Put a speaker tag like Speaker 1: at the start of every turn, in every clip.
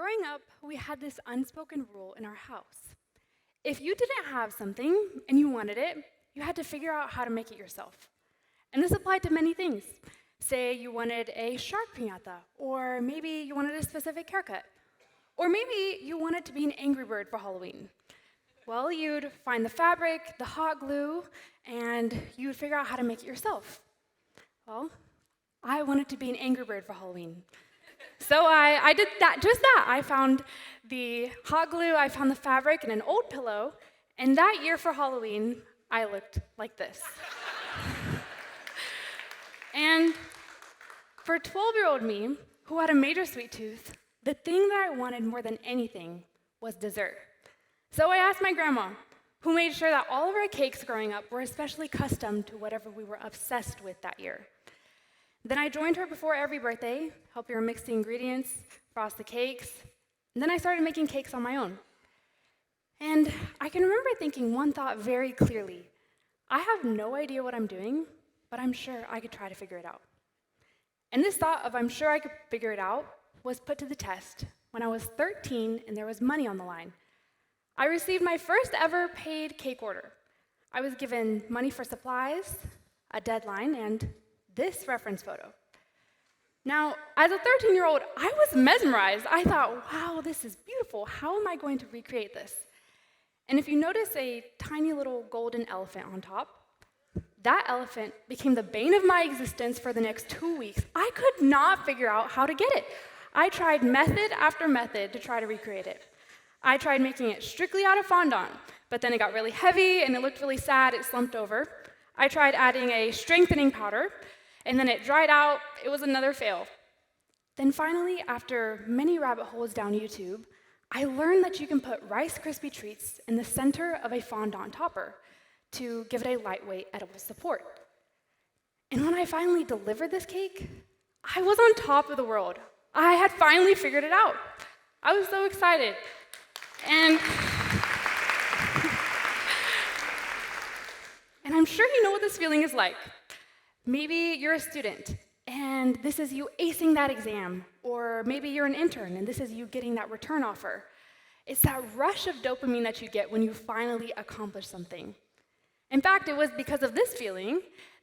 Speaker 1: Growing up, we had this unspoken rule in our house. If you didn't have something and you wanted it, you had to figure out how to make it yourself. And this applied to many things. Say you wanted a shark piñata, or maybe you wanted a specific haircut, or maybe you wanted to be an Angry Bird for Halloween. Well, you'd find the fabric, the hot glue, and you'd figure out how to make it yourself. Well, I wanted to be an Angry Bird for Halloween. So I did just that. I found the hot glue, I found the fabric, and an old pillow, and that year for Halloween, I looked like this. And for 12-year-old me, who had a major sweet tooth, the thing that I wanted more than anything was dessert. So I asked my grandma, who made sure that all of our cakes growing up were especially custom to whatever we were obsessed with that year. Then I joined her before every birthday, helping her mix the ingredients, frost the cakes, and then I started making cakes on my own. And I can remember thinking one thought very clearly. I have no idea what I'm doing, but I'm sure I could try to figure it out. And this thought of I'm sure I could figure it out was put to the test when I was 13 and there was money on the line. I received my first ever paid cake order. I was given money for supplies, a deadline, and this reference photo. Now, as a 13-year-old, I was mesmerized. I thought, wow, this is beautiful. How am I going to recreate this? And if you notice a tiny little golden elephant on top, that elephant became the bane of my existence for the next 2 weeks. I could not figure out how to get it. I tried method after method to try to recreate it. I tried making it strictly out of fondant, but then it got really heavy and it looked really sad, it slumped over. I tried adding a strengthening powder, and then it dried out. It was another fail. Then finally, after many rabbit holes down YouTube, I learned that you can put Rice Krispie treats in the center of a fondant topper to give it a lightweight edible support. And when I finally delivered this cake, I was on top of the world. I had finally figured it out. I was so excited. And I'm sure you know what this feeling is like. Maybe you're a student, and this is you acing that exam, or maybe you're an intern, and this is you getting that return offer. It's that rush of dopamine that you get when you finally accomplish something. In fact, it was because of this feeling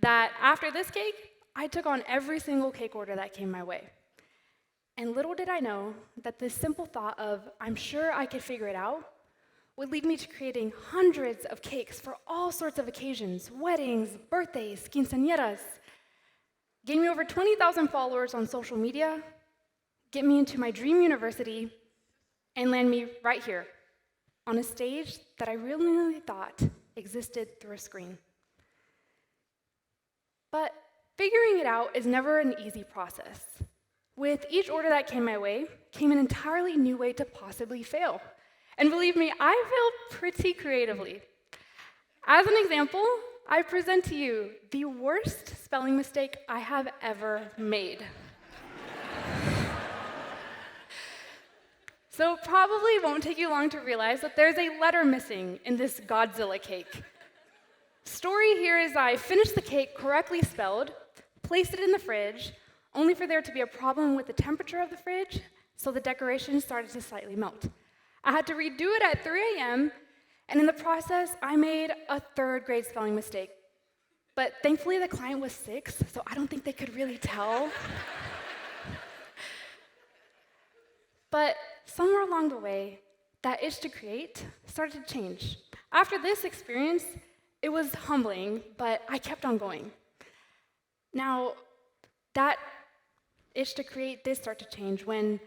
Speaker 1: that after this cake, I took on every single cake order that came my way. And little did I know that this simple thought of, I'm sure I could figure it out, would lead me to creating hundreds of cakes for all sorts of occasions, weddings, birthdays, quinceañeras, get me over 20,000 followers on social media, get me into my dream university, and land me right here on a stage that I really thought existed through a screen. But figuring it out is never an easy process. With each order that came my way, came an entirely new way to possibly fail. And believe me, I failed pretty creatively. As an example, I present to you the worst spelling mistake I have ever made. So it probably won't take you long to realize that there's a letter missing in this Godzilla cake. Story here is I finished the cake correctly spelled, placed it in the fridge, only for there to be a problem with the temperature of the fridge, so the decoration started to slightly melt. I had to redo it at 3 a.m., and in the process, I made a third-grade spelling mistake. But thankfully, the client was 6, so I don't think they could really tell. But somewhere along the way, that itch to create started to change. After this experience, it was humbling, but I kept on going. Now, that itch to create did start to change when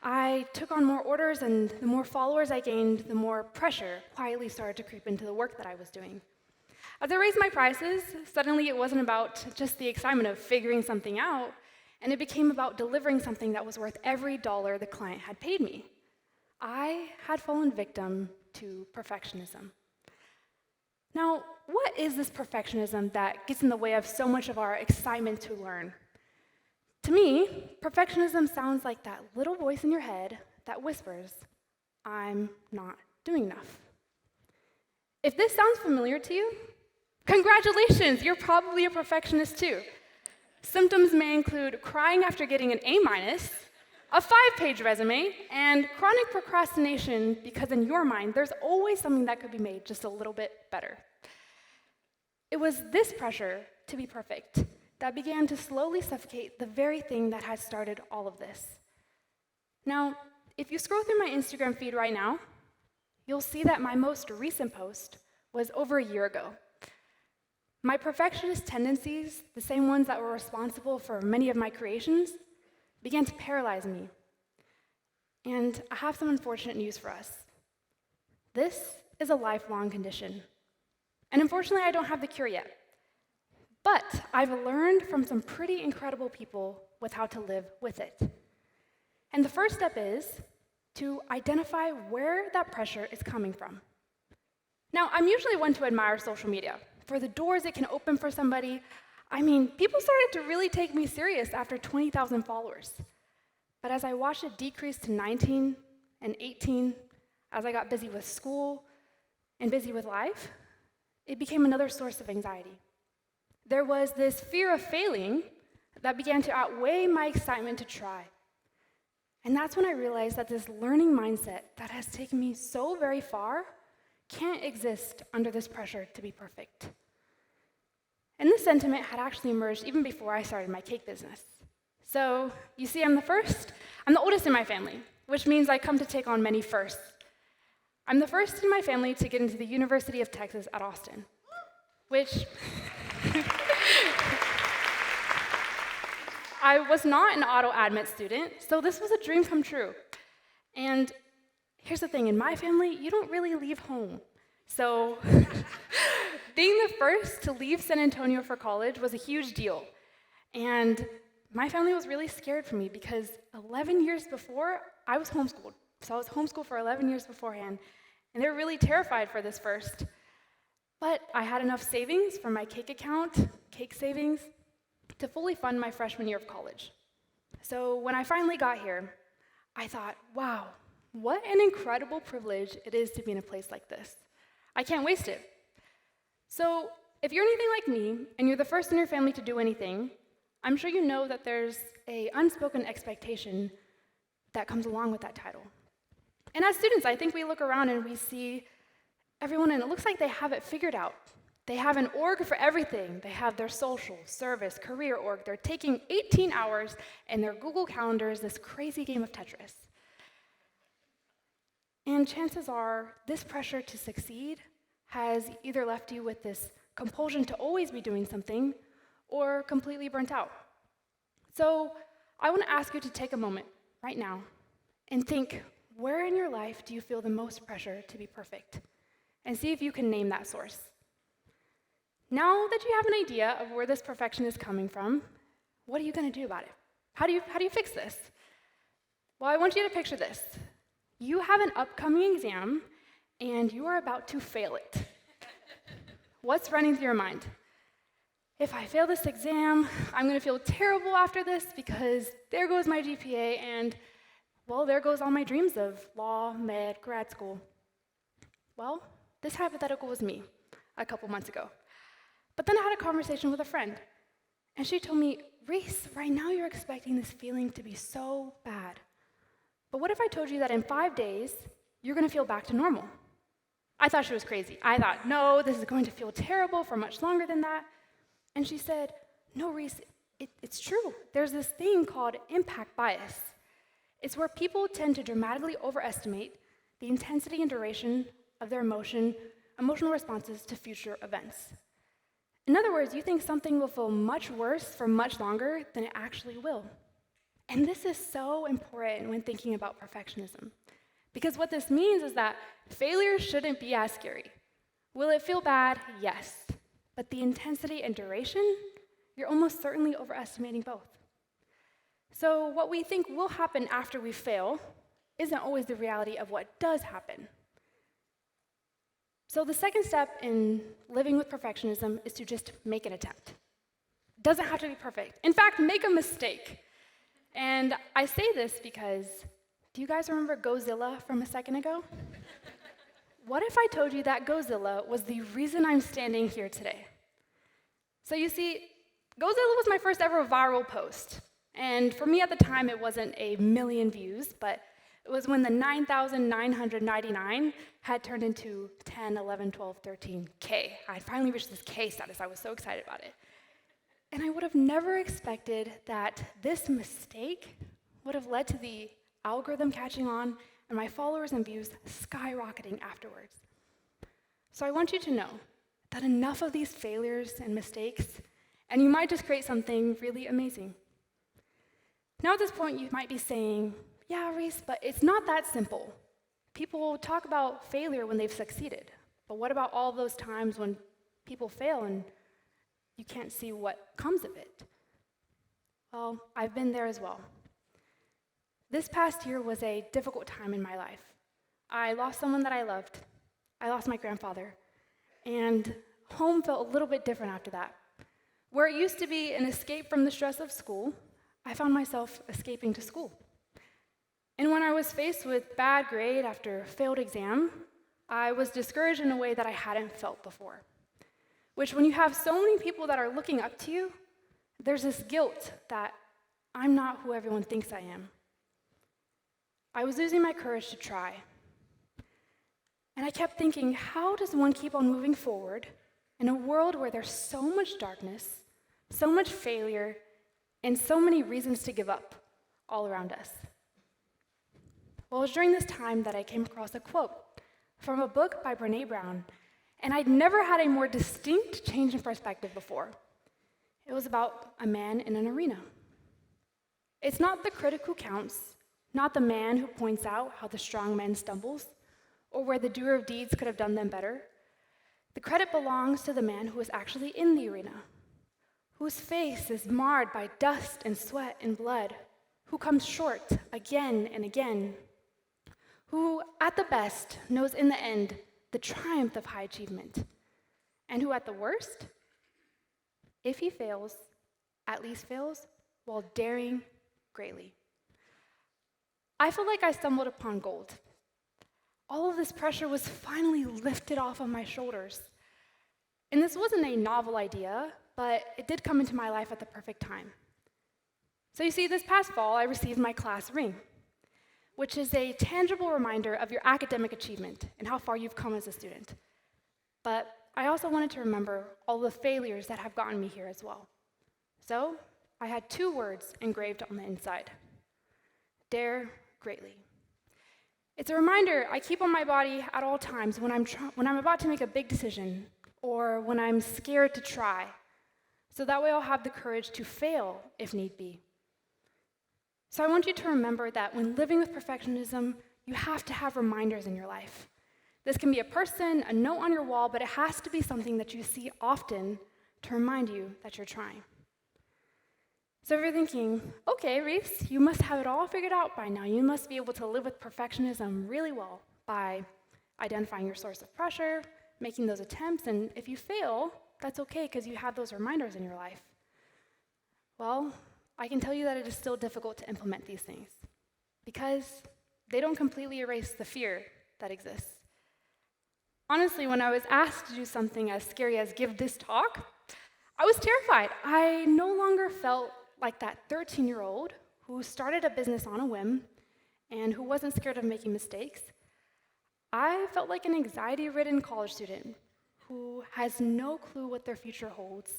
Speaker 1: I took on more orders, and the more followers I gained, the more pressure quietly started to creep into the work that I was doing. As I raised my prices, suddenly it wasn't about just the excitement of figuring something out, and it became about delivering something that was worth every dollar the client had paid me. I had fallen victim to perfectionism. Now, what is this perfectionism that gets in the way of so much of our excitement to learn? To me, perfectionism sounds like that little voice in your head that whispers, I'm not doing enough. If this sounds familiar to you, congratulations, you're probably a perfectionist too. Symptoms may include crying after getting an A-, a 5-page resume, and chronic procrastination because in your mind, there's always something that could be made just a little bit better. It was this pressure to be perfect that began to slowly suffocate the very thing that had started all of this. Now, if you scroll through my Instagram feed right now, you'll see that my most recent post was over a year ago. My perfectionist tendencies, the same ones that were responsible for many of my creations, began to paralyze me. And I have some unfortunate news for us. This is a lifelong condition. And unfortunately, I don't have the cure yet. But I've learned from some pretty incredible people with how to live with it. And the first step is to identify where that pressure is coming from. Now, I'm usually one to admire social media for the doors it can open for somebody. I mean, people started to really take me serious after 20,000 followers. But as I watched it decrease to 19 and 18, as I got busy with school and busy with life, it became another source of anxiety. There was this fear of failing that began to outweigh my excitement to try. And that's when I realized that this learning mindset that has taken me so very far can't exist under this pressure to be perfect. And this sentiment had actually emerged even before I started my cake business. So, you see, I'm the oldest in my family, which means I come to take on many firsts. I'm the first in my family to get into the University of Texas at Austin, which I was not an auto-admit student, so this was a dream come true. And here's the thing, in my family, you don't really leave home. So being the first to leave San Antonio for college was a huge deal. And my family was really scared for me because 11 years before, I was homeschooled. So I was homeschooled for 11 years beforehand, and they were really terrified for this first. But I had enough savings from my cake account, cake savings, to fully fund my freshman year of college. So when I finally got here, I thought, wow, what an incredible privilege it is to be in a place like this. I can't waste it. So if you're anything like me, and you're the first in your family to do anything, I'm sure you know that there's an unspoken expectation that comes along with that title. And as students, I think we look around and we see everyone, and it looks like they have it figured out. They have an org for everything. They have their social, service, career org. They're taking 18 hours in their Google Calendars, this crazy game of Tetris. And chances are, this pressure to succeed has either left you with this compulsion to always be doing something or completely burnt out. So I want to ask you to take a moment right now and think, where in your life do you feel the most pressure to be perfect? And see if you can name that source. Now that you have an idea of where this perfection is coming from, what are you going to do about it? How do you fix this? Well, I want you to picture this. You have an upcoming exam, and you are about to fail it. What's running through your mind? If I fail this exam, I'm going to feel terrible after this because there goes my GPA, and, well, there goes all my dreams of law, med, grad school. Well, this hypothetical was me a couple months ago. But then I had a conversation with a friend, and she told me, Reese, right now you're expecting this feeling to be so bad. But what if I told you that in 5 days, you're going to feel back to normal? I thought she was crazy. I thought, no, this is going to feel terrible for much longer than that. And she said, no, Reese, it's true. There's this thing called impact bias. It's where people tend to dramatically overestimate the intensity and duration of their emotional responses to future events. In other words, you think something will feel much worse for much longer than it actually will. And this is so important when thinking about perfectionism. Because what this means is that failure shouldn't be as scary. Will it feel bad? Yes. But the intensity and duration, you're almost certainly overestimating both. So what we think will happen after we fail isn't always the reality of what does happen. So the second step in living with perfectionism is to just make an attempt. Doesn't have to be perfect. In fact, make a mistake. And I say this because, do you guys remember Godzilla from a second ago? What if I told you that Godzilla was the reason I'm standing here today? So you see, Godzilla was my first ever viral post. And for me at the time, it wasn't a million views, but it was when the 9,999 had turned into 10, 11, 12, 13 K. I finally reached this K status. I was so excited about it. And I would have never expected that this mistake would have led to the algorithm catching on and my followers and views skyrocketing afterwards. So I want you to know that enough of these failures and mistakes, and you might just create something really amazing. Now at this point, you might be saying, yeah, Reese, but it's not that simple. People talk about failure when they've succeeded, but what about all those times when people fail and you can't see what comes of it? Well, I've been there as well. This past year was a difficult time in my life. I lost someone that I loved. I lost my grandfather. And home felt a little bit different after that. Where it used to be an escape from the stress of school, I found myself escaping to school. And when I was faced with bad grade after a failed exam, I was discouraged in a way that I hadn't felt before. Which, when you have so many people that are looking up to you, there's this guilt that I'm not who everyone thinks I am. I was losing my courage to try. And I kept thinking, how does one keep on moving forward in a world where there's so much darkness, so much failure, and so many reasons to give up all around us? Well, it was during this time that I came across a quote from a book by Brené Brown, and I'd never had a more distinct change in perspective before. It was about a man in an arena. It's not the critic who counts, not the man who points out how the strong man stumbles, or where the doer of deeds could have done them better. The credit belongs to the man who is actually in the arena, whose face is marred by dust and sweat and blood, who comes short again and again, who, at the best, knows in the end the triumph of high achievement, and who, at the worst, if he fails, at least fails while daring greatly. I feel like I stumbled upon gold. All of this pressure was finally lifted off of my shoulders. And this wasn't a novel idea, but it did come into my life at the perfect time. So you see, this past fall, I received my class ring, which is a tangible reminder of your academic achievement and how far you've come as a student. But I also wanted to remember all the failures that have gotten me here as well. So I had 2 words engraved on the inside: dare greatly. It's a reminder I keep on my body at all times when I'm about to make a big decision or when I'm scared to try, so that way I'll have the courage to fail if need be. So I want you to remember that when living with perfectionism, you have to have reminders in your life. This can be a person, a note on your wall, but it has to be something that you see often to remind you that you're trying. So if you're thinking, okay, Reese, you must have it all figured out by now. You must be able to live with perfectionism really well by identifying your source of pressure, making those attempts, and if you fail, that's okay because you have those reminders in your life. Well, I can tell you that it is still difficult to implement these things because they don't completely erase the fear that exists. Honestly, when I was asked to do something as scary as give this talk, I was terrified. I no longer felt like that 13-year-old who started a business on a whim and who wasn't scared of making mistakes. I felt like an anxiety-ridden college student who has no clue what their future holds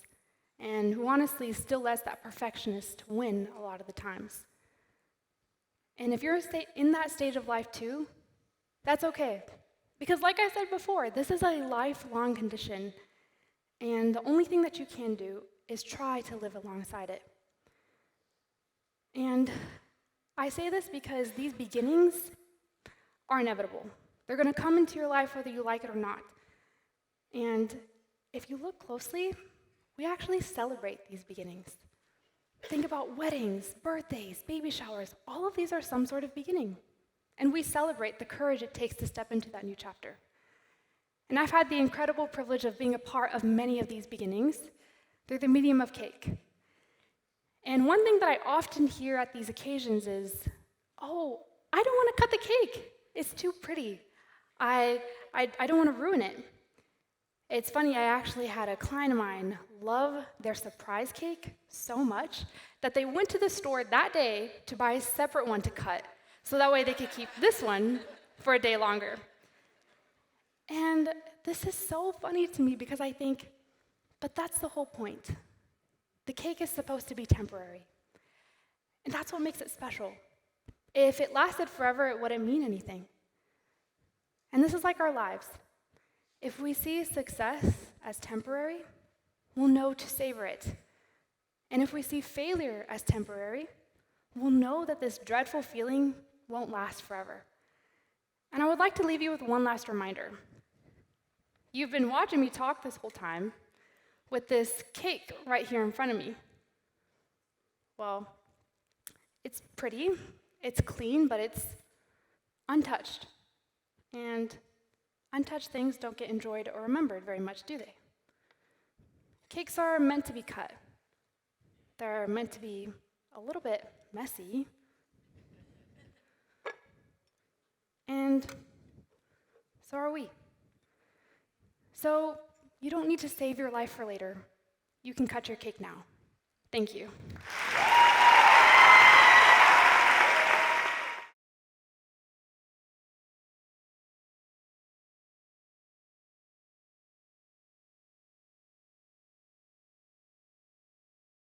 Speaker 1: and who honestly still lets that perfectionist win a lot of the times. And if you're in that stage of life too, that's okay. Because like I said before, this is a lifelong condition, and the only thing that you can do is try to live alongside it. And I say this because these beginnings are inevitable. They're going to come into your life whether you like it or not. And if you look closely, we actually celebrate these beginnings. Think about weddings, birthdays, baby showers. All of these are some sort of beginning. And we celebrate the courage it takes to step into that new chapter. And I've had the incredible privilege of being a part of many of these beginnings through the medium of cake. And one thing that I often hear at these occasions is, oh, I don't want to cut the cake. It's too pretty. I don't want to ruin it. It's funny, I actually had a client of mine love their surprise cake so much that they went to the store that day to buy a separate one to cut, so that way they could keep this one for a day longer. And this is so funny to me because I think, but that's the whole point. The cake is supposed to be temporary. And that's what makes it special. If it lasted forever, it wouldn't mean anything. And this is like our lives. If we see success as temporary, we'll know to savor it. And if we see failure as temporary, we'll know that this dreadful feeling won't last forever. And I would like to leave you with one last reminder. You've been watching me talk this whole time with this cake right here in front of me. Well, it's pretty, it's clean, but it's untouched. And untouched things don't get enjoyed or remembered very much, do they? Cakes are meant to be cut. They're meant to be a little bit messy. And so are we. So you don't need to save your life for later. You can cut your cake now. Thank you.